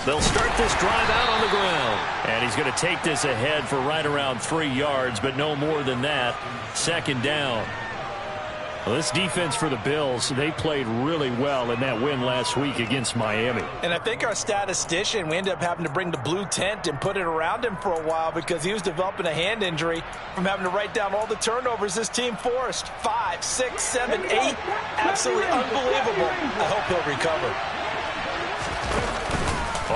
They'll start this drive out on the ground. And he's going to take this ahead for right around 3 yards, but no more than that. Second down. Well, this defense for the Bills, they played really well in that win last week against Miami. And I think our statistician, we ended up having to bring the blue tent and put it around him for a while because he was developing a hand injury from having to write down all the turnovers this team forced. 5, 6, 7, 8. Absolutely unbelievable. I hope he'll recover.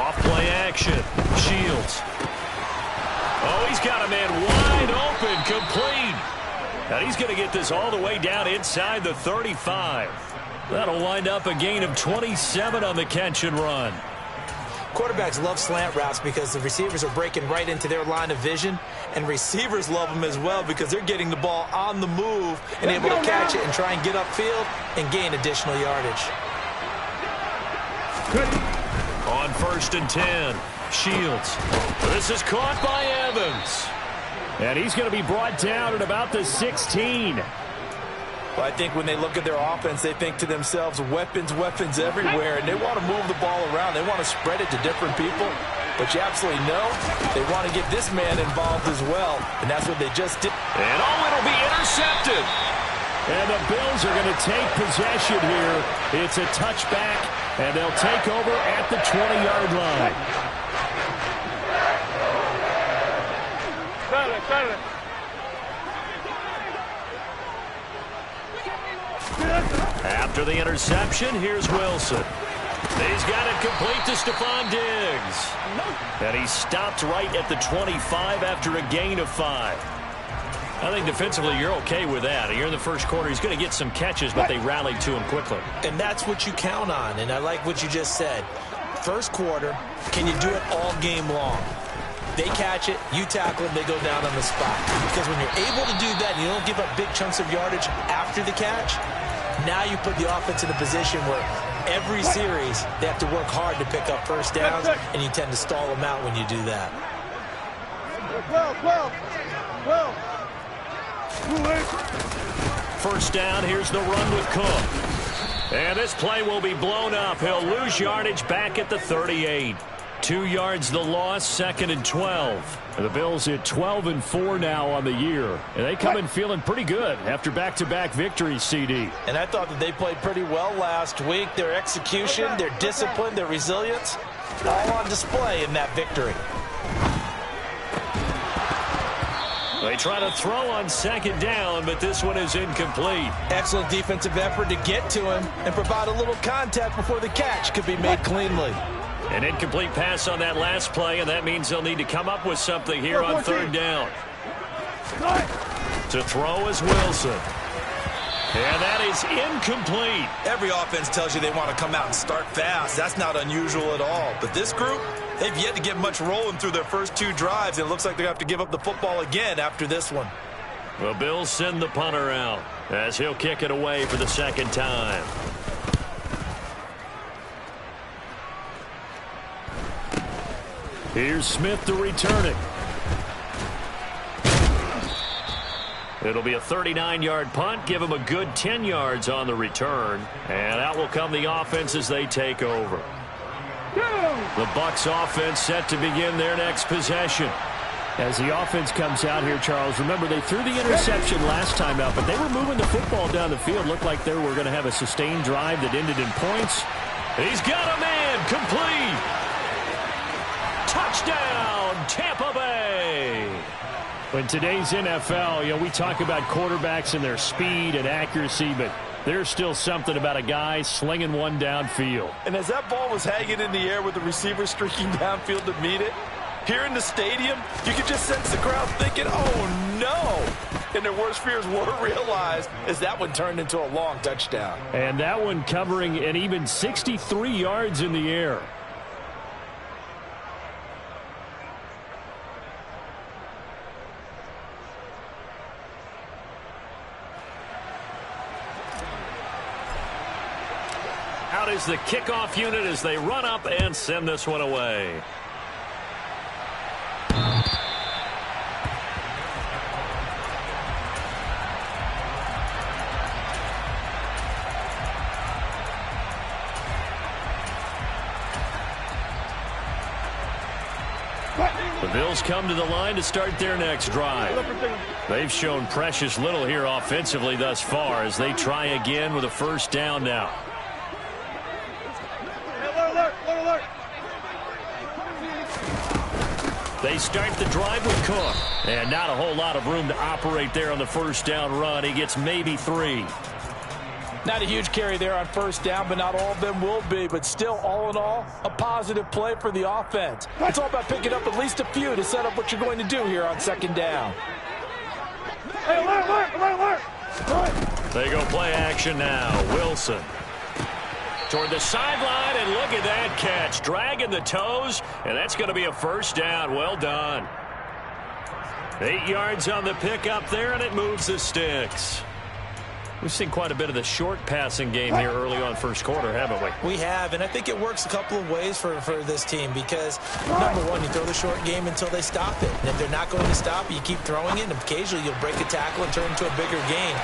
Off play action. Shields. Oh, he's got a man wide open, complete. And he's going to get this all the way down inside the 35. That'll wind up a gain of 27 on the catch and run. Quarterbacks love slant routes because the receivers are breaking right into their line of vision, and receivers love them as well because they're getting the ball on the move and able to catch it and try and get upfield and gain additional yardage. On 1st and 10, Shields. This is caught by Evans. And he's going to be brought down at about the 16. Well, I think when they look at their offense, they think to themselves, weapons, weapons everywhere, and they want to move the ball around. They want to spread it to different people. But you absolutely know they want to get this man involved as well, and that's what they just did. And it'll be intercepted. And the Bills are going to take possession here. It's a touchback, and they'll take over at the 20-yard line. After the interception, here's Wilson. He's got it complete to Stephon Diggs. And he stopped right at the 25 after a gain of 5. I think defensively you're okay with that. Here in the first quarter, he's going to get some catches, but they rallied to him quickly. And that's what you count on, and I like what you just said. First quarter, can you do it all game long? They catch it, you tackle them, they go down on the spot. Because when you're able to do that and you don't give up big chunks of yardage after the catch, now you put the offense in a position where every series they have to work hard to pick up first downs, and you tend to stall them out when you do that. 12. First down, here's the run with Cook. And this play will be blown up. He'll lose yardage back at the 38. 2 yards the loss, 2nd and 12. And the Bills at 12-4 now on the year. And they come in feeling pretty good after back-to-back victories, CD. And I thought that they played pretty well last week. Their execution, their discipline, their resilience, all on display in that victory. They try to throw on 2nd down, but this one is incomplete. Excellent defensive effort to get to him and provide a little contact before the catch could be made cleanly. An incomplete pass on that last play, and that means they'll need to come up with something here on 3rd down. To throw is Wilson. And that is incomplete. Every offense tells you they want to come out and start fast. That's not unusual at all. But this group, they've yet to get much rolling through their first 2 drives. It looks like they have to give up the football again after this one. The Bills send the punter out as he'll kick it away for the 2nd time. Here's Smith to return it. It'll be a 39-yard punt. Give him a good 10 yards on the return. And out will come the offense as they take over. The Bucs offense set to begin their next possession. As the offense comes out here, Charles, remember they threw the interception last time out, but they were moving the football down the field. Looked like they were going to have a sustained drive that ended in points. He's got a man complete. Touchdown, Tampa Bay. In today's NFL, we talk about quarterbacks and their speed and accuracy, but there's still something about a guy slinging one downfield. And as that ball was hanging in the air with the receiver streaking downfield to meet it, here in the stadium, you could just sense the crowd thinking, oh, no. And their worst fears were realized as that one turned into a long touchdown. And that one covering an even 63 yards in the air. Out is the kickoff unit as they run up and send this one away. The Bills come to the line to start their next drive. They've shown precious little here offensively thus far as they try again with a first down now. They start the drive with Cook. And not a whole lot of room to operate there on the first down run. He gets maybe 3. Not a huge carry there on first down, but not all of them will be. But still, all in all, a positive play for the offense. It's all about picking up at least a few to set up what you're going to do here on second down. They go play action now. Wilson toward the sideline, and look at that catch. Dragging the toes, and that's going to be a first down. Well done. 8 yards on the pickup there, and it moves the sticks. We've seen quite a bit of the short passing game here early on first quarter, haven't we? We have, and I think it works a couple of ways for this team because, number one, you throw the short game until they stop it. And if they're not going to stop it, you keep throwing it, and occasionally you'll break a tackle and turn it into a bigger game.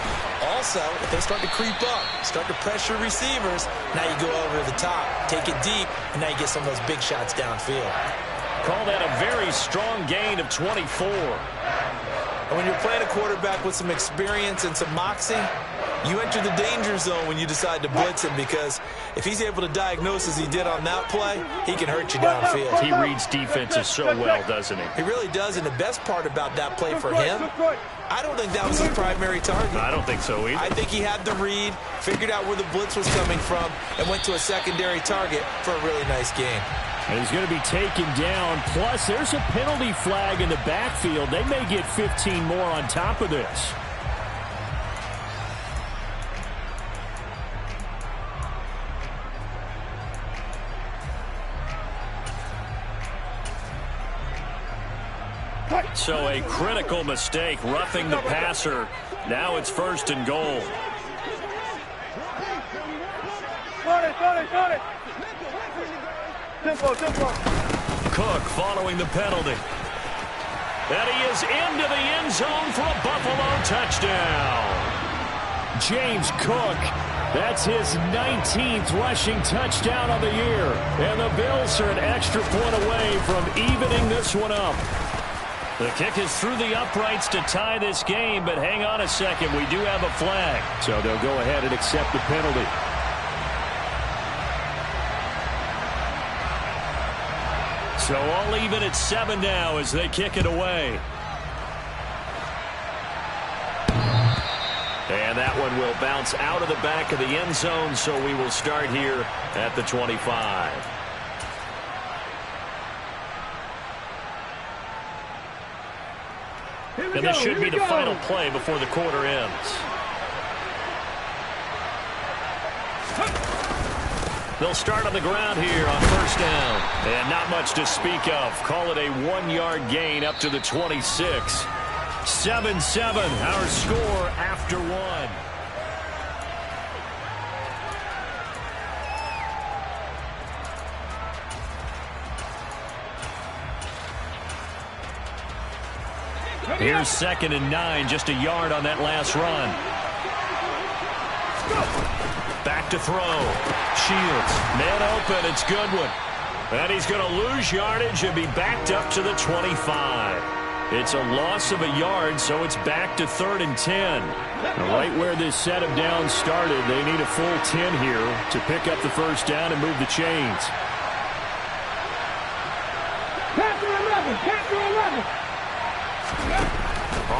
Also, if they start to creep up, start to pressure receivers, now you go over the top, take it deep, and now you get some of those big shots downfield. Call that a very strong gain of 24. And when you're playing a quarterback with some experience and some moxie, you enter the danger zone when you decide to blitz him because if he's able to diagnose as he did on that play, he can hurt you downfield. He reads defenses so well, doesn't he? He really does, and the best part about that play for him, I don't think that was his primary target. I don't think so either. I think he had the read, figured out where the blitz was coming from, and went to a secondary target for a really nice game. And he's going to be taken down. Plus, there's a penalty flag in the backfield. They may get 15 more on top of this. So a critical mistake, roughing the passer. Now it's first and goal. Got it. Tempo. Cook following the penalty. And he is into the end zone for a Buffalo touchdown. James Cook, that's his 19th rushing touchdown of the year. And the Bills are an extra point away from evening this one up. The kick is through the uprights to tie this game, but hang on a second. We do have a flag. So they'll go ahead and accept the penalty. So all even at 7 now as they kick it away. And that one will bounce out of the back of the end zone, so we will start here at the 25. And this should be the final play before the quarter ends. They'll start on the ground here on first down. And not much to speak of. Call it a 1-yard gain up to the 26. 7-7, our score after 1. Here's 2nd and 9, just a yard on that last run. Back to throw. Shields, man open, it's Goodwin. And he's going to lose yardage and be backed up to the 25. It's a loss of a yard, so it's back to 3rd and 10. And right where this set of downs started, they need a full 10 here to pick up the first down and move the chains. Pass to 11.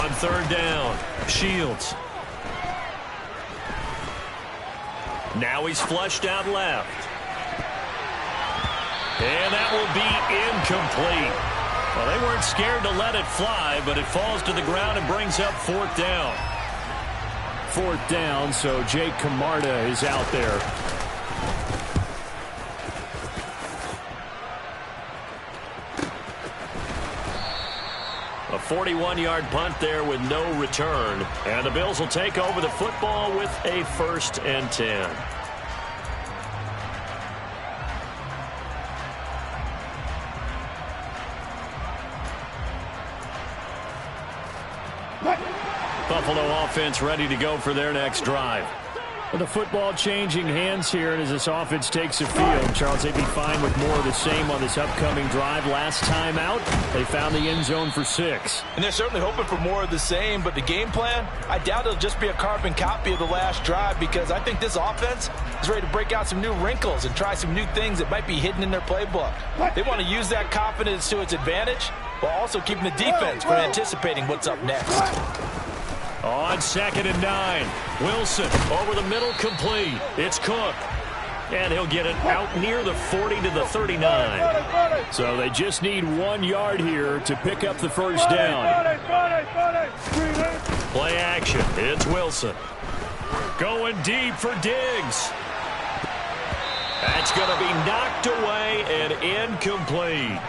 On 3rd down, Shields. Now he's flushed out left. And that will be incomplete. Well, they weren't scared to let it fly, but it falls to the ground and brings up 4th down. 4th down, so Jake Camarda is out there. A 41-yard punt there with no return. And the Bills will take over the football with a 1st and 10. Buffalo offense ready to go for their next drive. With the football changing hands here, and as this offense takes the field, Charles, they'd be fine with more of the same on this upcoming drive. Last time out, they found the end zone for 6. And they're certainly hoping for more of the same, but the game plan, I doubt it'll just be a carbon copy of the last drive, because I think this offense is ready to break out some new wrinkles and try some new things that might be hidden in their playbook. They want to use that confidence to its advantage, while also keeping the defense from anticipating what's up next. On 2nd and 9, Wilson over the middle, complete. It's Cook. And he'll get it out near the 40 to the 39. So they just need 1 yard here to pick up the first down. Play action. It's Wilson. Going deep for Diggs. That's going to be knocked away and incomplete.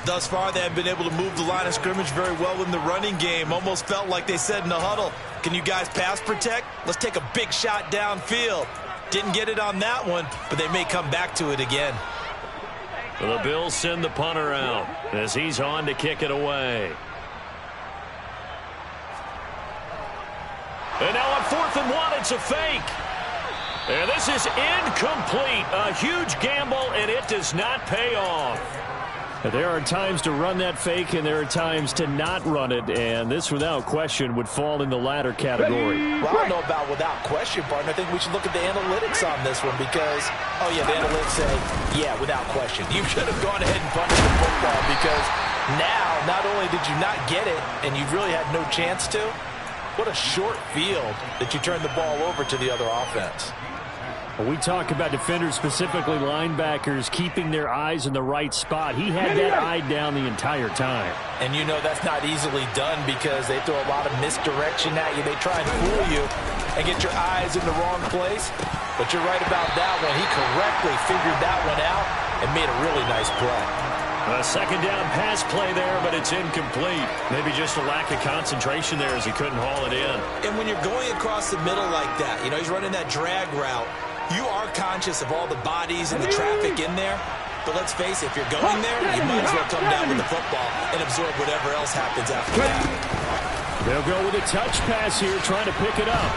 Thus far, they have been able to move the line of scrimmage very well in the running game. Almost felt like they said in the huddle, can you guys pass protect? Let's take a big shot downfield. Didn't get it on that one, but they may come back to it again. The Bills send the punter out as he's on to kick it away. And now on 4th and 1, it's a fake. And this is incomplete. A huge gamble, and it does not pay off. There are times to run that fake, and there are times to not run it, and this, without question, would fall in the latter category. Well, I don't know about without question, partner. I think we should look at the analytics on this one because, oh, yeah, the analytics say, yeah, without question. You should have gone ahead and punted the football because now, not only did you not get it, and you really had no chance to, what a short field that you turned the ball over to the other offense. When we talk about defenders, specifically linebackers, keeping their eyes in the right spot, he had that eye down the entire time. And you know that's not easily done because they throw a lot of misdirection at you. They try and fool you and get your eyes in the wrong place. But you're right about that one. He correctly figured that one out and made a really nice play. A 2nd down pass play there, but it's incomplete. Maybe just a lack of concentration there as he couldn't haul it in. And when you're going across the middle like that, you know, he's running that drag route, you are conscious of all the bodies and the traffic in there. But let's face it, if you're going there, you might as well come down with the football and absorb whatever else happens after that. They'll go with a touch pass here, trying to pick it up.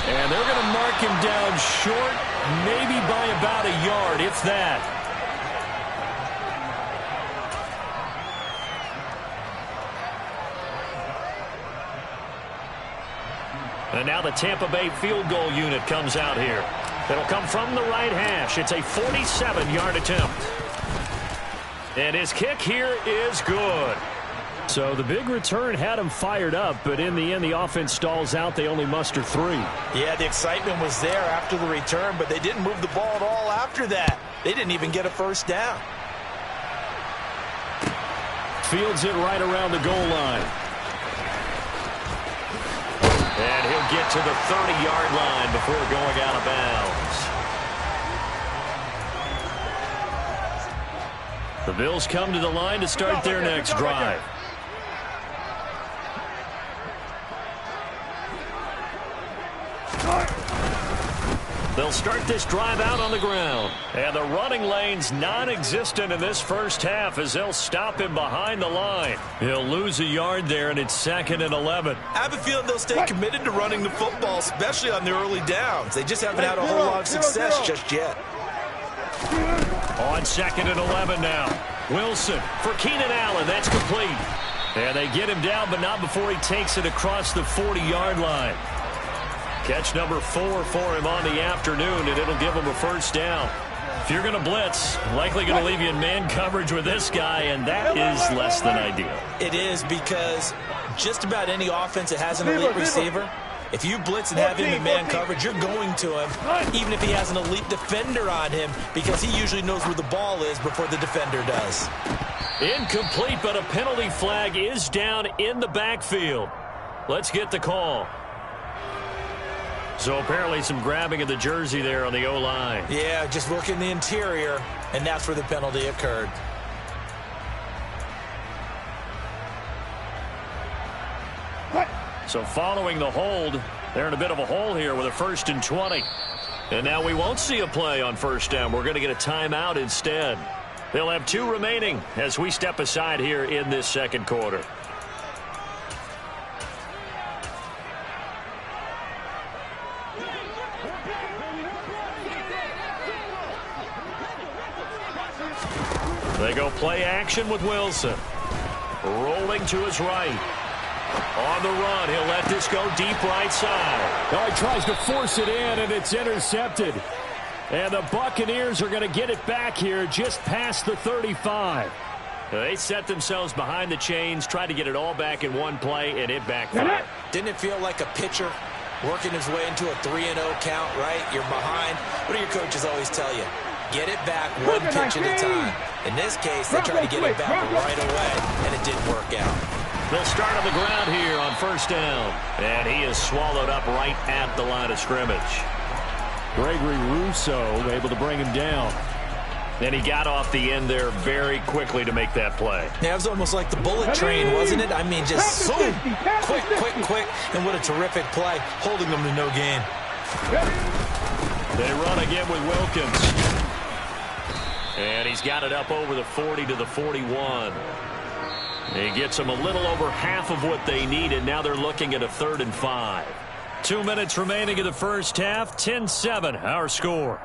And they're going to mark him down short, maybe by about a yard, if that. And now the Tampa Bay field goal unit comes out here. It'll come from the right hash. It's a 47-yard attempt. And his kick here is good. So the big return had him fired up, but in the end, the offense stalls out. They only muster 3. Yeah, the excitement was there after the return, but they didn't move the ball at all after that. They didn't even get a first down. Fields it right around the goal line. And he'll get to the 30-yard line before going out of bounds. The Bills come to the line to start their next drive. They'll start this drive out on the ground. And the running lane's non-existent in this first half as they'll stop him behind the line. He'll lose a yard there, and it's 2nd and 11. I have a feeling they'll stay committed to running the football, especially on the early downs. They just haven't had a whole lot of success just yet. On 2nd and 11 now. Wilson for Keenan Allen. That's complete. And they get him down, but not before he takes it across the 40-yard line. Catch number 4 for him on the afternoon, and it'll give him a first down. If you're going to blitz, likely going to leave you in man coverage with this guy, and that is less than ideal. It is because just about any offense that has an elite receiver, if you blitz and have him in man coverage, you're going to him, even if he has an elite defender on him, because he usually knows where the ball is before the defender does. Incomplete, but a penalty flag is down in the backfield. Let's get the call. So apparently some grabbing of the jersey there on the O-line. Yeah, just look in the interior, and that's where the penalty occurred. So following the hold, they're in a bit of a hole here with a 1st and 20. And now we won't see a play on first down. We're going to get a timeout instead. They'll have 2 remaining as we step aside here in this second quarter. They go play action with Wilson. Rolling to his right. On the run, he'll let this go deep right side. Oh, he tries to force it in, and it's intercepted. And the Buccaneers are going to get it back here just past the 35. They set themselves behind the chains, tried to get it all back in one play, and it backfired. Didn't it feel like a pitcher working his way into a 3-0 count, right? You're behind. What do your coaches always tell you? Get it back one pitch at a time. In this case, they tried to get it back right away, and it didn't work out. They'll start on the ground here on first down. And he is swallowed up right at the line of scrimmage. Gregory Rousseau able to bring him down. And he got off the end there very quickly to make that play. Yeah, it was almost like the bullet train, wasn't it? I mean, just boom, quick, and what a terrific play, holding them to no gain. They run again with Wilkins. And he's got it up over the 40 to the 41. He gets them a little over half of what they needed. Now they're looking at a 3rd and 5. 2 minutes remaining in the first half. 10-7, our score.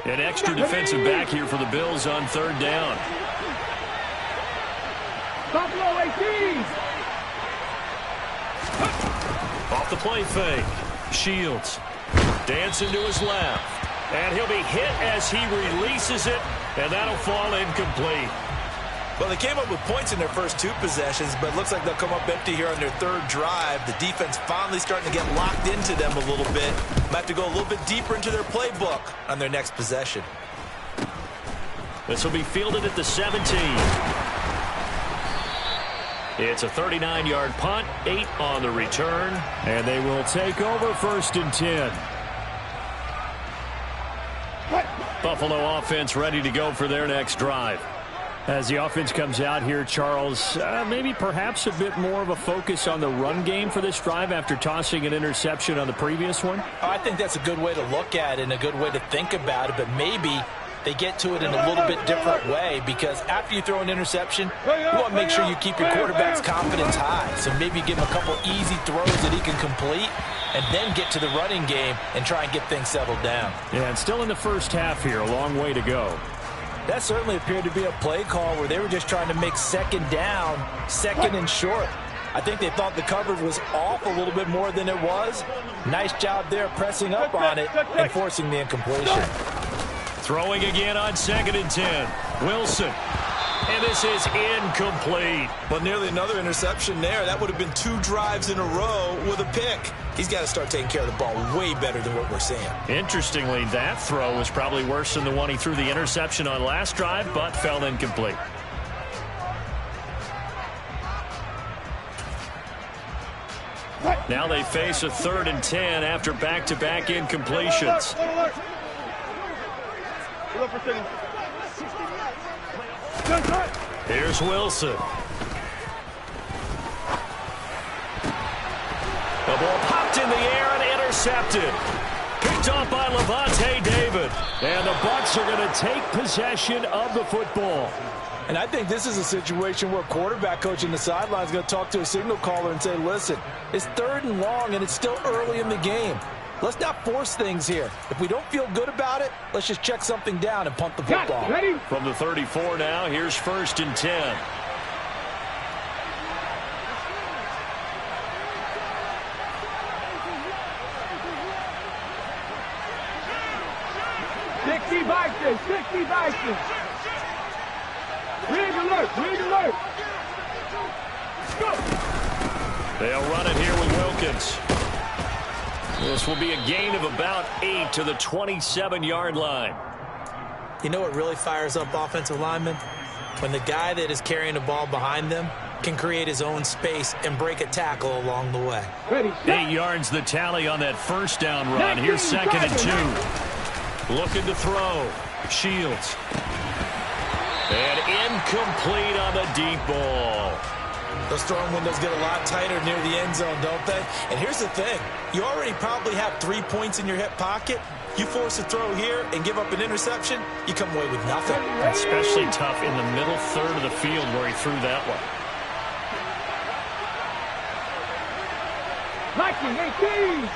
An extra defensive back here for the Bills on 3rd down. Buffalo 18. Off the play fake. Shields dancing to his left. And he'll be hit as he releases it, and that'll fall incomplete. Well, they came up with points in their first 2 possessions, but it looks like they'll come up empty here on their 3rd drive. The defense finally starting to get locked into them a little bit. Might have to go a little bit deeper into their playbook on their next possession. This will be fielded at the 17. It's a 39-yard punt, 8 on the return. And they will take over 1st and 10. Buffalo offense ready to go for their next drive. As the offense comes out here, Charles, maybe perhaps a bit more of a focus on the run game for this drive after tossing an interception on the previous one? I think that's a good way to look at it and a good way to think about it, but maybe they get to it in a little bit different way, because after you throw an interception, you want to make sure you keep your quarterback's confidence high. So maybe give him a couple easy throws that he can complete and then get to the running game and try and get things settled down. Yeah, and still in the first half here, a long way to go. That certainly appeared to be a play call where they were just trying to make 2nd down, 2nd and short. I think they thought the coverage was off a little bit more than it was. Nice job there pressing up on it and forcing the incompletion. Throwing again on 2nd and 10. Wilson. And this is incomplete. But nearly another interception there. That would have been 2 drives in a row with a pick. He's got to start taking care of the ball way better than what we're seeing. Interestingly, that throw was probably worse than the one he threw the interception on last drive, but fell incomplete. Now they face a 3rd and 10 after back-to-back incompletions. Here's Wilson. The ball popped in the air and intercepted. Picked off by Lavonte David. And the Bucs are going to take possession of the football. And I think this is a situation where quarterback coach in the sideline is going to talk to a signal caller and say, listen, it's 3rd and long and it's still early in the game. Let's not force things here. If we don't feel good about it, let's just check something down and punt the football. From the 34 now, here's 1st and 10. Rig alert. They'll run it here with Wilkins. This will be a gain of about 8 to the 27-yard line. You know what really fires up offensive linemen? When the guy that is carrying the ball behind them can create his own space and break a tackle along the way. 8 yards the tally on that 1st down run. Here's 2nd and 2. Looking to throw. Shields. And incomplete on the deep ball. Those throwing windows get a lot tighter near the end zone, don't they? And here's the thing. You already probably have 3 points in your hip pocket. You force a throw here and give up an interception, you come away with nothing. Especially tough in the middle third of the field where he threw that one. Liking 18.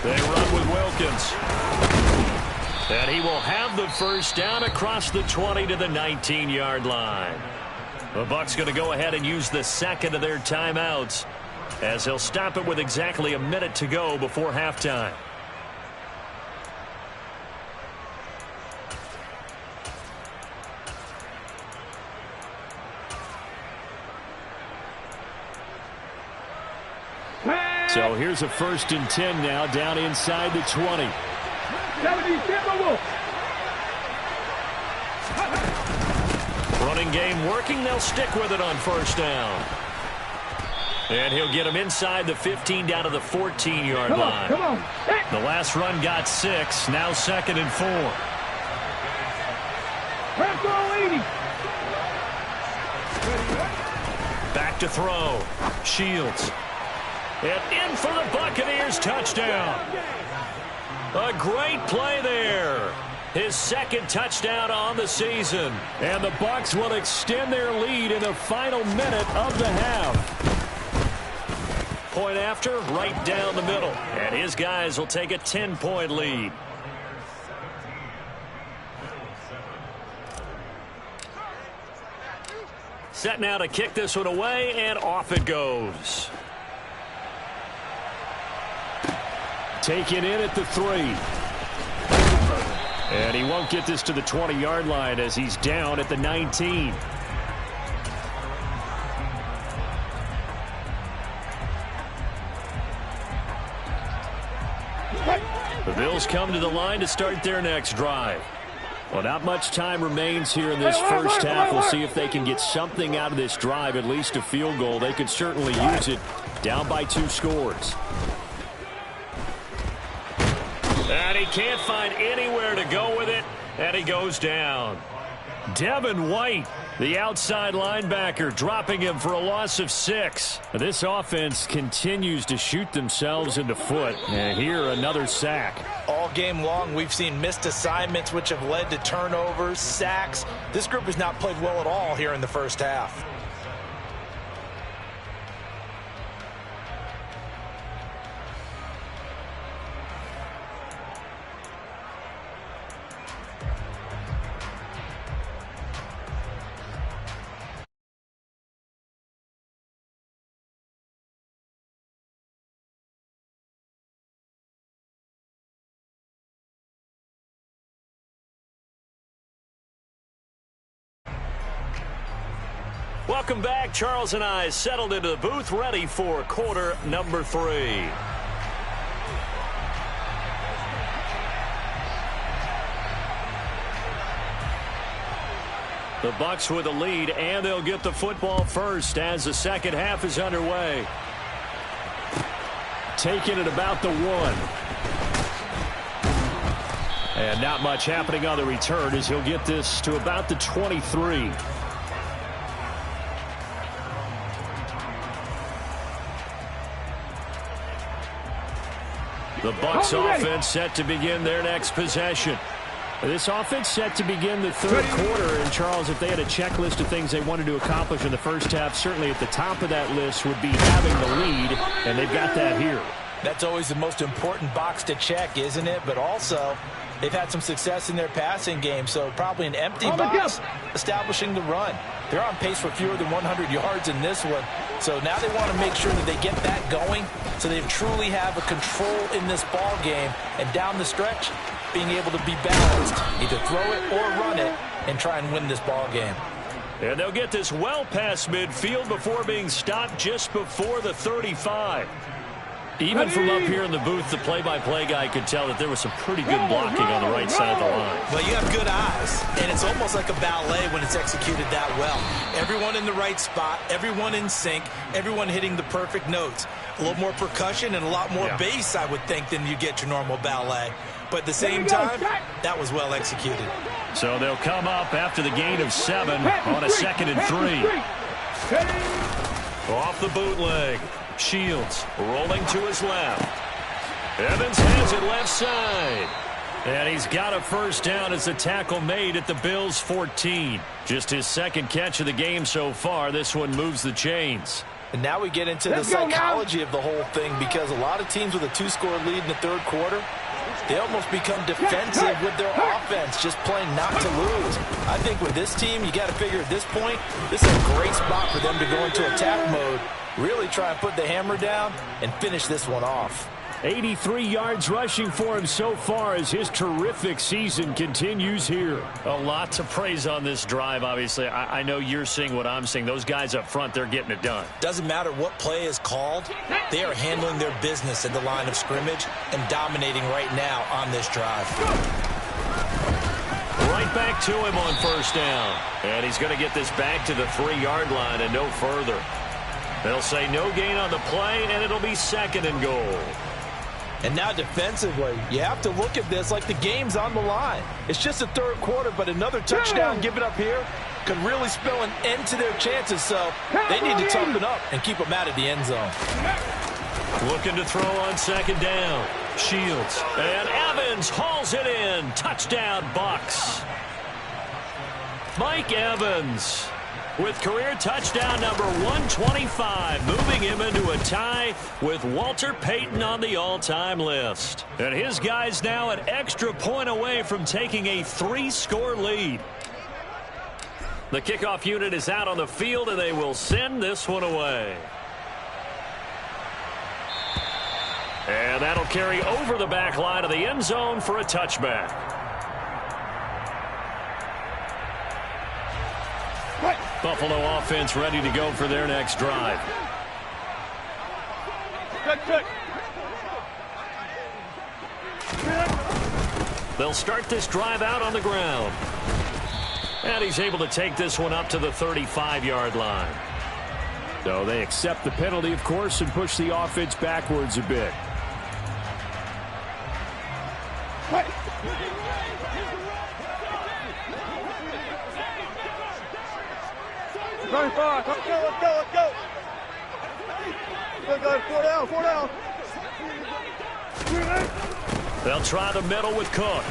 They run with Wilkins. And he will have the first down across the 20 to the 19-yard line. The Bucs going to go ahead and use the second of their timeouts as they'll stop it with exactly a minute to go before halftime. So here's a 1st and 10 now down inside the 20. 70 Timberwolves. Running game working. They'll stick with it on 1st down. And he'll get him inside the 15 down to the 14-yard line. Come on. The last run got 6. Now 2nd and 4. Press all 80. Back to throw. Shields. And in for the Buccaneers, touchdown. A great play there. His 2nd touchdown on the season. And the Bucs will extend their lead in the final minute of the half. Point after, right down the middle. And his guys will take a 10-point lead. Set now to kick this one away, and off it goes. Taken in at the 3. And he won't get this to the 20-yard line as he's down at the 19. The Bills come to the line to start their next drive. Well, not much time remains here in this first half. We'll see if they can get something out of this drive, at least a field goal. They could certainly use it, down by 2 scores. And he can't find anywhere to go with it, and he goes down. Devin White, the outside linebacker, dropping him for a loss of 6. This offense continues to shoot themselves in the foot. And here, another sack. All game long, we've seen missed assignments, which have led to turnovers, sacks. This group has not played well at all here in the first half. Welcome back. Charles and I settled into the booth, ready for quarter number 3. The Bucs with a lead, and they'll get the football first as the second half is underway. Taken at about the 1. And not much happening on the return as he'll get this to about the 23. The Bucs offense set to begin their next possession. This offense set to begin the third quarter. And, Charles, if they had a checklist of things they wanted to accomplish in the first half, certainly at the top of that list would be having the lead, and they've got that here. That's always the most important box to check, isn't it? But also, they've had some success in their passing game, so probably an empty box establishing the run. They're on pace for fewer than 100 yards in this one, so now they want to make sure that they get that going so they truly have a control in this ball game, and down the stretch, being able to be balanced, either throw it or run it, and try and win this ball game. And they'll get this well past midfield before being stopped just before the 35. Even from up here in the booth, the play-by-play guy could tell that there was some pretty good blocking on the right side of the line. Well, you have good eyes, and it's almost like a ballet when it's executed that well. Everyone in the right spot, everyone in sync, everyone hitting the perfect notes. A little more percussion and a lot more bass, I would think, than you get your normal ballet. But at the same time, that was well executed. So they'll come up after the gain of 7 on a 2nd and 3. Off the bootleg. Shields rolling to his left. Evans has it left side. And he's got a first down as the tackle made at the Bills' 14. Just his second catch of the game so far. This one moves the chains. And now we get into the psychology of the whole thing, because a lot of teams with a 2-score lead in the third quarter, they almost become defensive with their offense, just playing not to lose. I think with this team, you got to figure at this point, this is a great spot for them to go into attack mode, really try and put the hammer down and finish this one off. 83 yards rushing for him so far as his terrific season continues here. A lot to praise on this drive, obviously. I know you're seeing what I'm seeing. Those guys up front, they're getting it done. Doesn't matter what play is called. They are handling their business at the line of scrimmage and dominating right now on this drive. Right back to him on first down. And he's going to get this back to the 3-yard line and no further. They'll say no gain on the play, and it'll be second and goal. And now defensively, you have to look at this like the game's on the line. It's just the third quarter, but another touchdown given up here could really spell an end to their chances. So they need to toughen up and keep them out of the end zone. Looking to throw on second down. Shields. And Evans hauls it in. Touchdown, Bucks. Mike Evans with career touchdown number 125, moving him into a tie with Walter Payton on the all-time list. And his guys now an extra point away from taking a 3-score lead. The kickoff unit is out on the field, and they will send this one away. And that'll carry over the back line of the end zone for a touchback. Buffalo offense ready to go for their next drive. They'll start this drive out on the ground. And he's able to take this one up to the 35-yard line. So they accept the penalty, of course, and push the offense backwards a bit. Let's go. Let's go. 4 down. They'll try the middle with Cook.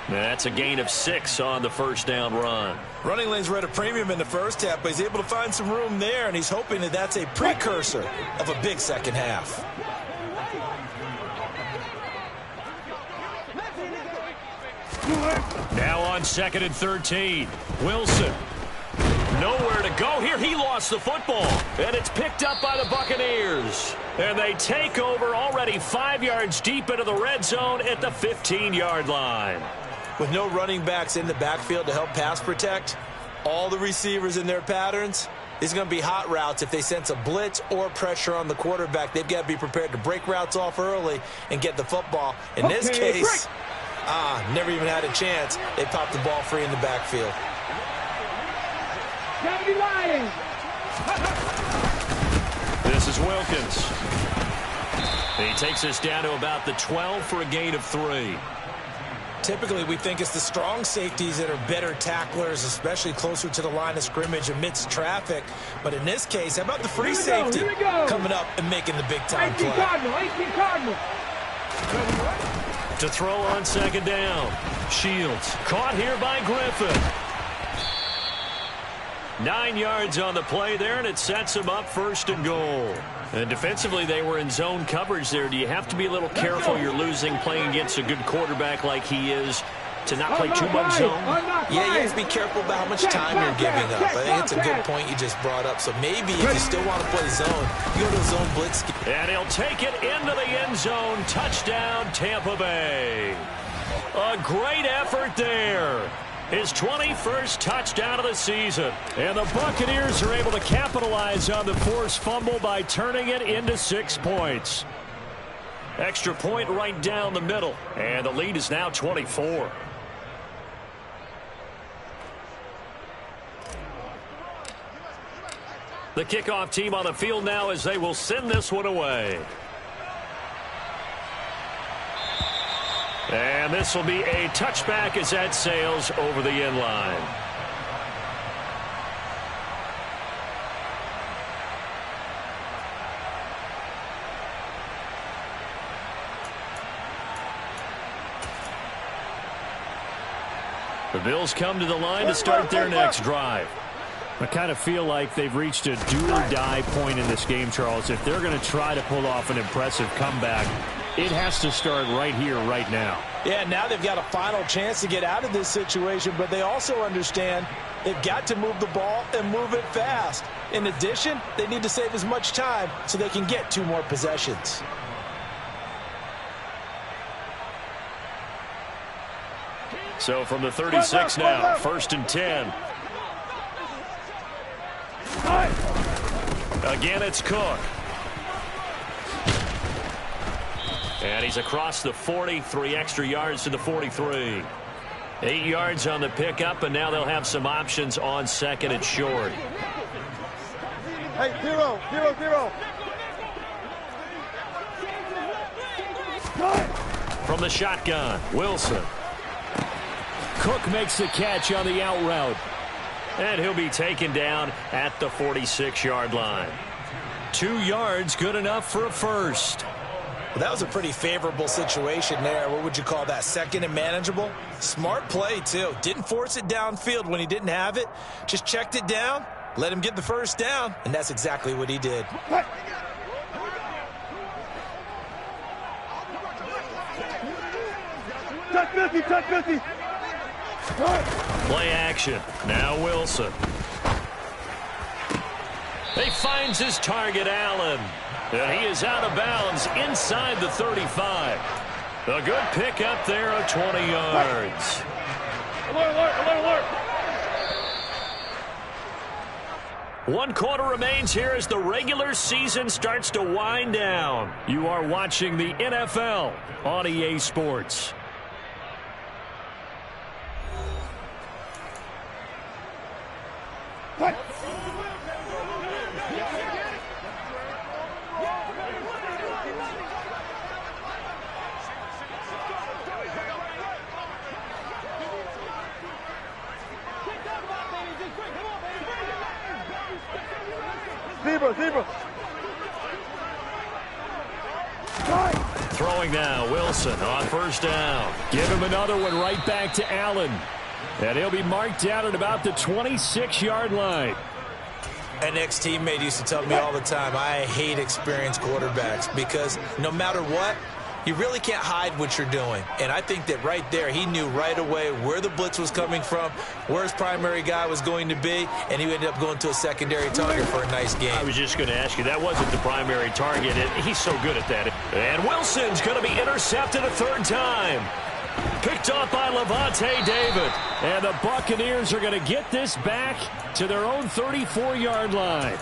That's a gain of 6 on the first down run. Running lanes were at a premium in the first half, but he's able to find some room there, and he's hoping that that's a precursor of a big second half. Now on 2nd and 13. Wilson. Nowhere to go here. He lost the football. And it's picked up by the Buccaneers. And they take over already 5 yards deep into the red zone at the 15-yard line. With no running backs in the backfield to help pass protect, all the receivers in their patterns, these are going to be hot routes. If they sense a blitz or pressure on the quarterback, they've got to be prepared to break routes off early and get the football. In this case, never even had a chance. They popped the ball free in the backfield. This is Wilkins. He takes us down to about the 12 for a gain of 3. Typically, we think it's the strong safeties that are better tacklers, especially closer to the line of scrimmage amidst traffic. But in this case, how about the free safety coming up and making the big-time play? To throw on second down. Shields caught here by Griffin. 9 yards on the play there, and it sets him up 1st and goal. And defensively, they were in zone coverage there. Do you have to be a little careful? You're losing playing against a good quarterback like he is to not play too much zone? Yeah, you have to be careful about how much time you're giving up. I think it's a good point you just brought up. So maybe if you still want to play zone, you go to a zone blitz. And he'll take it into the end zone. Touchdown, Tampa Bay. A great effort there. His 21st touchdown of the season. And the Buccaneers are able to capitalize on the forced fumble by turning it into 6 points. Extra point right down the middle. And the lead is now 24. The kickoff team on the field now as they will send this one away. And this will be a touchback as that sails over the end line. The Bills come to the line to start their next drive. I kind of feel like they've reached a do-or-die point in this game, Charles. If they're going to try to pull off an impressive comeback, it has to start right here, right now. Yeah, now they've got a final chance to get out of this situation, but they also understand they've got to move the ball and move it fast. In addition, they need to save as much time so they can get 2 more possessions. So from the 36 now, 1st and 10. Again, it's Cook. And he's across the 40, 3 extra yards to the 43. 8 yards on the pickup, and now they'll have some options on 2nd and short. Hey, 0, 0, 0. From the shotgun, Wilson. Cook makes the catch on the out route. And he'll be taken down at the 46-yard line. 2 yards, good enough for a first. Well, that was a pretty favorable situation there. What would you call that? 2nd and manageable? Smart play, too. Didn't force it downfield when he didn't have it. Just checked it down, let him get the first down, and that's exactly what he did. Touch 50, touch 50. Play action. Now Wilson. He finds his target, Allen. And he is out of bounds inside the 35. A good pickup there of 20 yards. Alert, alert, alert, alert. 1 quarter remains here as the regular season starts to wind down. You are watching the NFL on EA Sports. Zebra, zebra. Throwing now, Wilson on 1st down. Give him another one right back to Allen. And he'll be marked down at about the 26-yard line. An ex-teammate used to tell me all the time, I hate experienced quarterbacks because no matter what, you really can't hide what you're doing. And I think that right there, he knew right away where the blitz was coming from, where his primary guy was going to be, and he ended up going to a secondary target for a nice game. I was just going to ask you, that wasn't the primary target, and he's so good at that. And Wilson's going to be intercepted a 3rd time. Picked off by Lavonte David. And the Buccaneers are going to get this back to their own 34-yard line.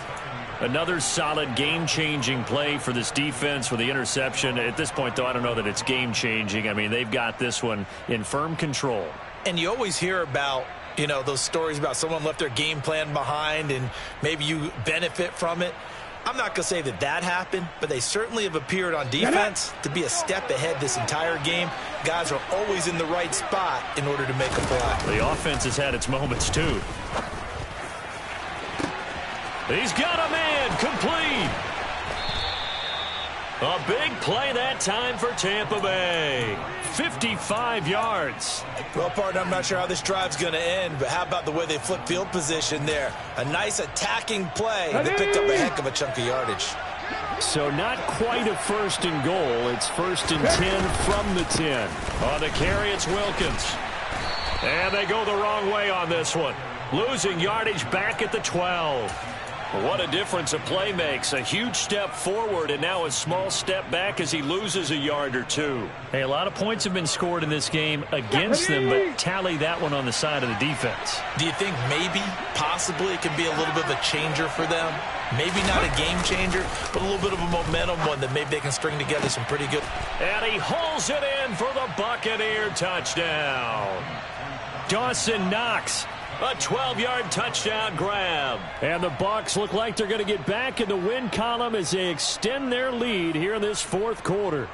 Another solid game-changing play for this defense with the interception. At this point, though, I don't know that it's game-changing. I mean, they've got this one in firm control. And you always hear about, you know, those stories about someone left their game plan behind and maybe you benefit from it. I'm not going to say that that happened, but they certainly have appeared on defense to be a step ahead this entire game. Guys are always in the right spot in order to make a play. The offense has had its moments, too. He's got a man complete. A big play that time for Tampa Bay. 55 yards. Well, partner, I'm not sure how this drive's going to end, but how about the way they flip field position there? A nice attacking play. They picked up a heck of a chunk of yardage. So not quite a 1st and goal. It's 1st and 10 from the 10. On the carry, it's Wilkins. And they go the wrong way on this one. Losing yardage back at the 12. What a difference a play makes. A huge step forward and now a small step back as he loses a yard or 2. Hey, a lot of points have been scored in this game against them, but tally that one on the side of the defense. Do you think maybe, possibly, it can be a little bit of a changer for them? Maybe not a game changer, but a little bit of a momentum one that maybe they can string together some pretty good. And he hauls it in for the Buccaneer touchdown. Dawson Knox. A 12-yard touchdown grab. And the Bucs look like they're going to get back in the win column as they extend their lead here in this 4th quarter.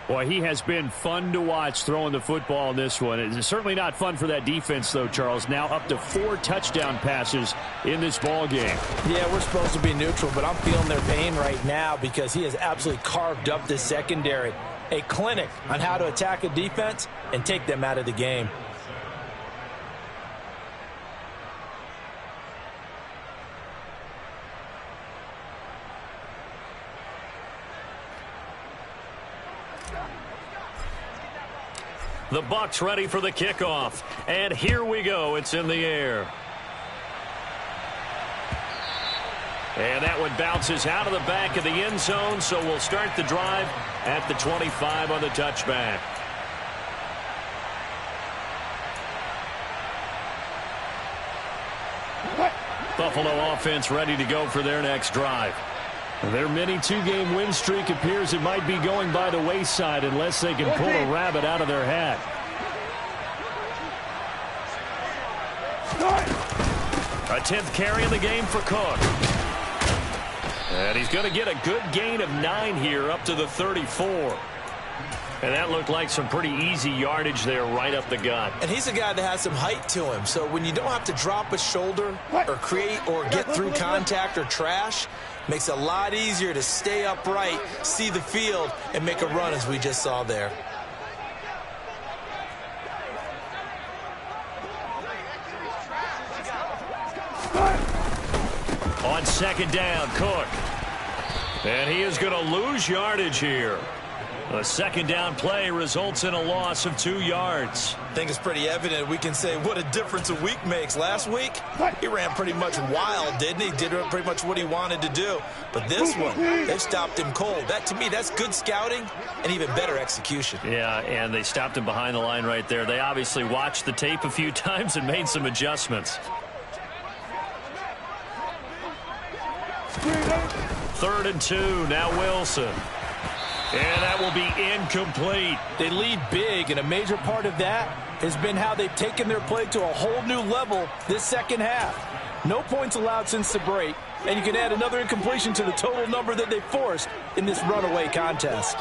Boy, he has been fun to watch throwing the football in this one. It's certainly not fun for that defense, though, Charles. Now up to 4 touchdown passes in this ball game. Yeah, we're supposed to be neutral, but I'm feeling their pain right now because he has absolutely carved up the secondary. A clinic on how to attack a defense and take them out of the game. The Bucs ready for the kickoff. And here we go. It's in the air. And that one bounces out of the back of the end zone, so we'll start the drive at the 25 on the touchback. Buffalo offense ready to go for their next drive. Their mini two-game win streak appears it might be going by the wayside unless they can pull a rabbit out of their hat. A 10th carry in the game for Cook. And he's going to get a good gain of 9 here up to the 34. And that looked like some pretty easy yardage there right up the gut. And he's a guy that has some height to him. So when you don't have to drop a shoulder or create or get through contact or trash, makes it a lot easier to stay upright, see the field, and make a run as we just saw there. On second down, Cook. And he is going to lose yardage here. A second down play results in a loss of 2 yards. I think it's pretty evident. We can say what a difference a week makes. Last week, he ran pretty much wild, didn't he? Did pretty much what he wanted to do. But this one, they stopped him cold. That, to me, that's good scouting and even better execution. Yeah, and they stopped him behind the line right there. They obviously watched the tape a few times and made some adjustments. 3rd and 2, now Wilson. And that will be incomplete. They lead big, and a major part of that has been how they've taken their play to a whole new level this second half. No points allowed since the break, and you can add another incompletion to the total number that they forced in this runaway contest.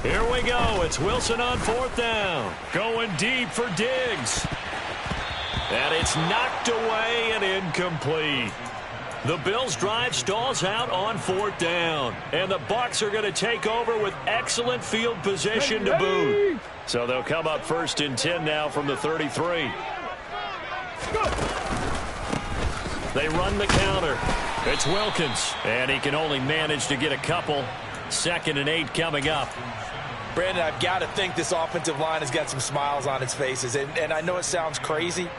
Here we go. It's Wilson on 4th down. Going deep for Diggs. And it's knocked away and incomplete. The Bills' drive stalls out on 4th down. And the Bucs are going to take over with excellent field position to boot. So they'll come up 1st and 10 now from the 33. They run the counter. It's Wilkins. And he can only manage to get a couple. 2nd and 8 coming up. Brandon, I've got to think this offensive line has got some smiles on its faces. And I know it sounds crazy,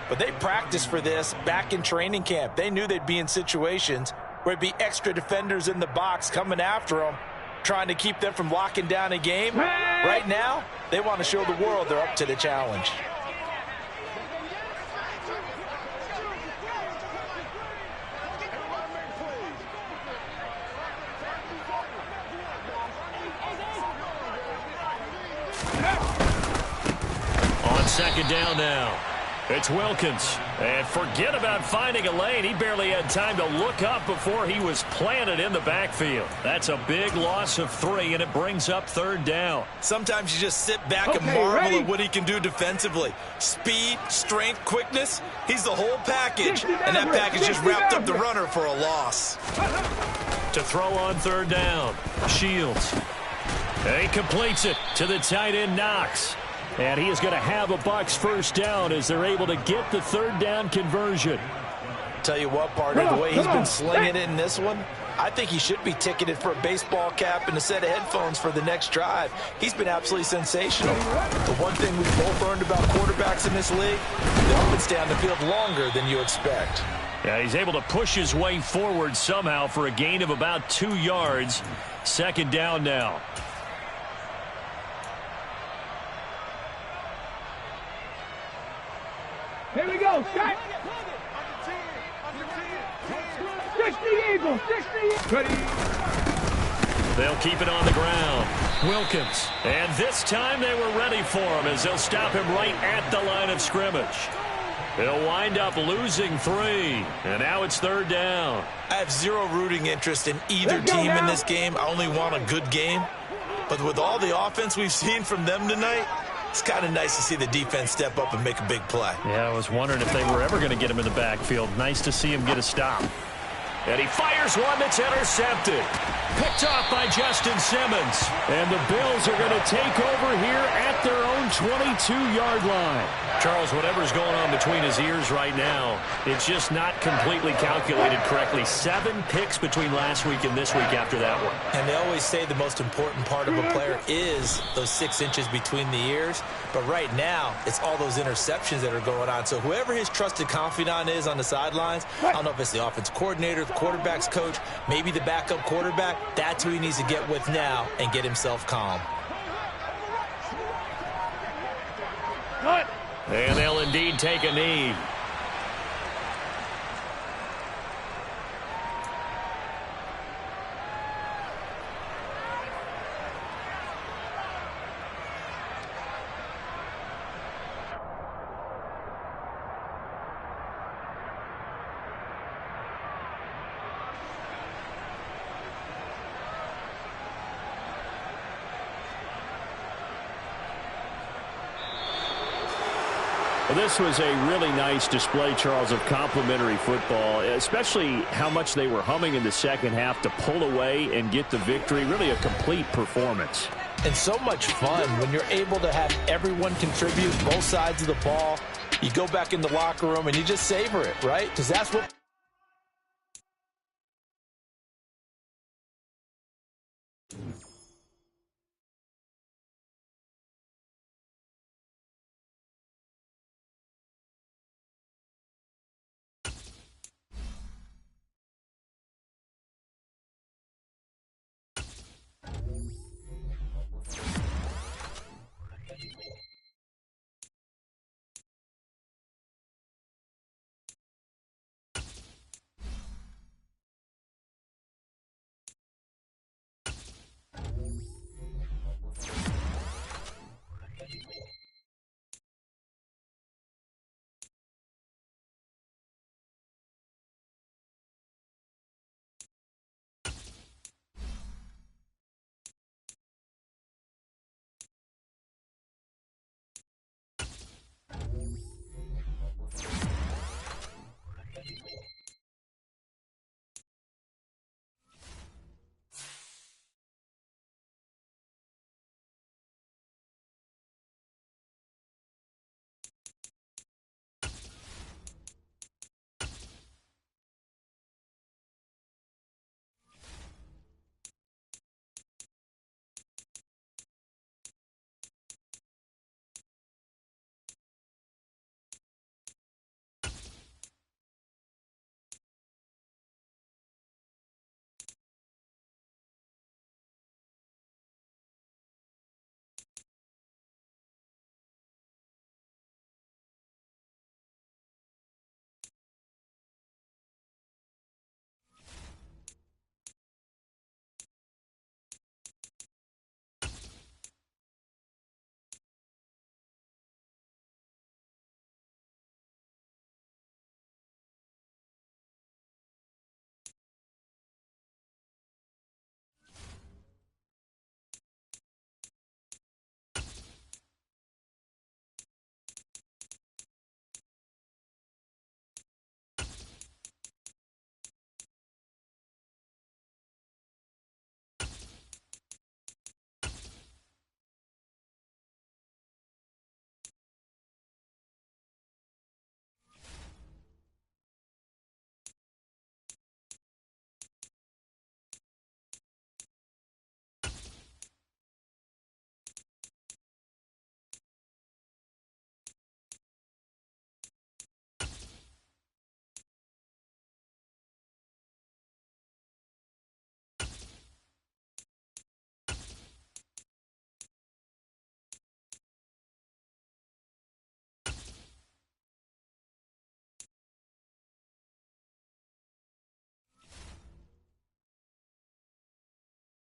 but they practiced for this back in training camp. They knew they'd be in situations where it'd be extra defenders in the box coming after them, trying to keep them from locking down a game. Right now, they want to show the world they're up to the challenge. On second down now, it's Wilkins. And forget about finding a lane. He barely had time to look up before he was planted in the backfield. That's a big loss of 3, and it brings up 3rd down. Sometimes you just sit back and marvel at what he can do defensively. Speed, strength, quickness, he's the whole package. And that package just wrapped up the runner for a loss. To throw on 3rd down, Shields. And he completes it to the tight end, Knox. And he is going to have a Bucs 1st down as they're able to get the 3rd down conversion. Tell you what, partner, the way he's been slinging it in this one, I think he should be ticketed for a baseball cap and a set of headphones for the next drive. He's been absolutely sensational. The one thing we've both learned about quarterbacks in this league, they often stay on the field longer than you expect. Yeah, he's able to push his way forward somehow for a gain of about 2 yards. 2nd down now. Here we go, Scott. 60 Eagles, 60. Ready. They'll keep it on the ground. Wilkins. And this time they were ready for him as they'll stop him right at the line of scrimmage. They'll wind up losing 3. And now it's 3rd down. I have zero rooting interest in either team in this game. I only want a good game. But with all the offense we've seen from them tonight, it's kind of nice to see the defense step up and make a big play. Yeah, I was wondering if they were ever going to get him in the backfield. Nice to see him get a stop. And he fires one that's intercepted. Picked off by by Justin Simmons. And the Bills are going to take over here at their own 22-yard line. Charles, whatever's going on between his ears right now, it's just not completely calculated correctly. 7 picks between last week and this week after that one. And they always say the most important part of a player is those 6 inches between the ears. But right now, it's all those interceptions that are going on. So whoever his trusted confidant is on the sidelines, I don't know if it's the offense coordinator, the quarterback's coach, maybe the backup quarterback, that's who he needs to get with now and get himself calm. And they'll indeed take a knee. Well, this was a really nice display, Charles, of complimentary football, especially how much they were humming in the second half to pull away and get the victory. Really a complete performance. And so much fun when you're able to have everyone contribute, both sides of the ball. You go back in the locker room and you just savor it, right? Because that's what...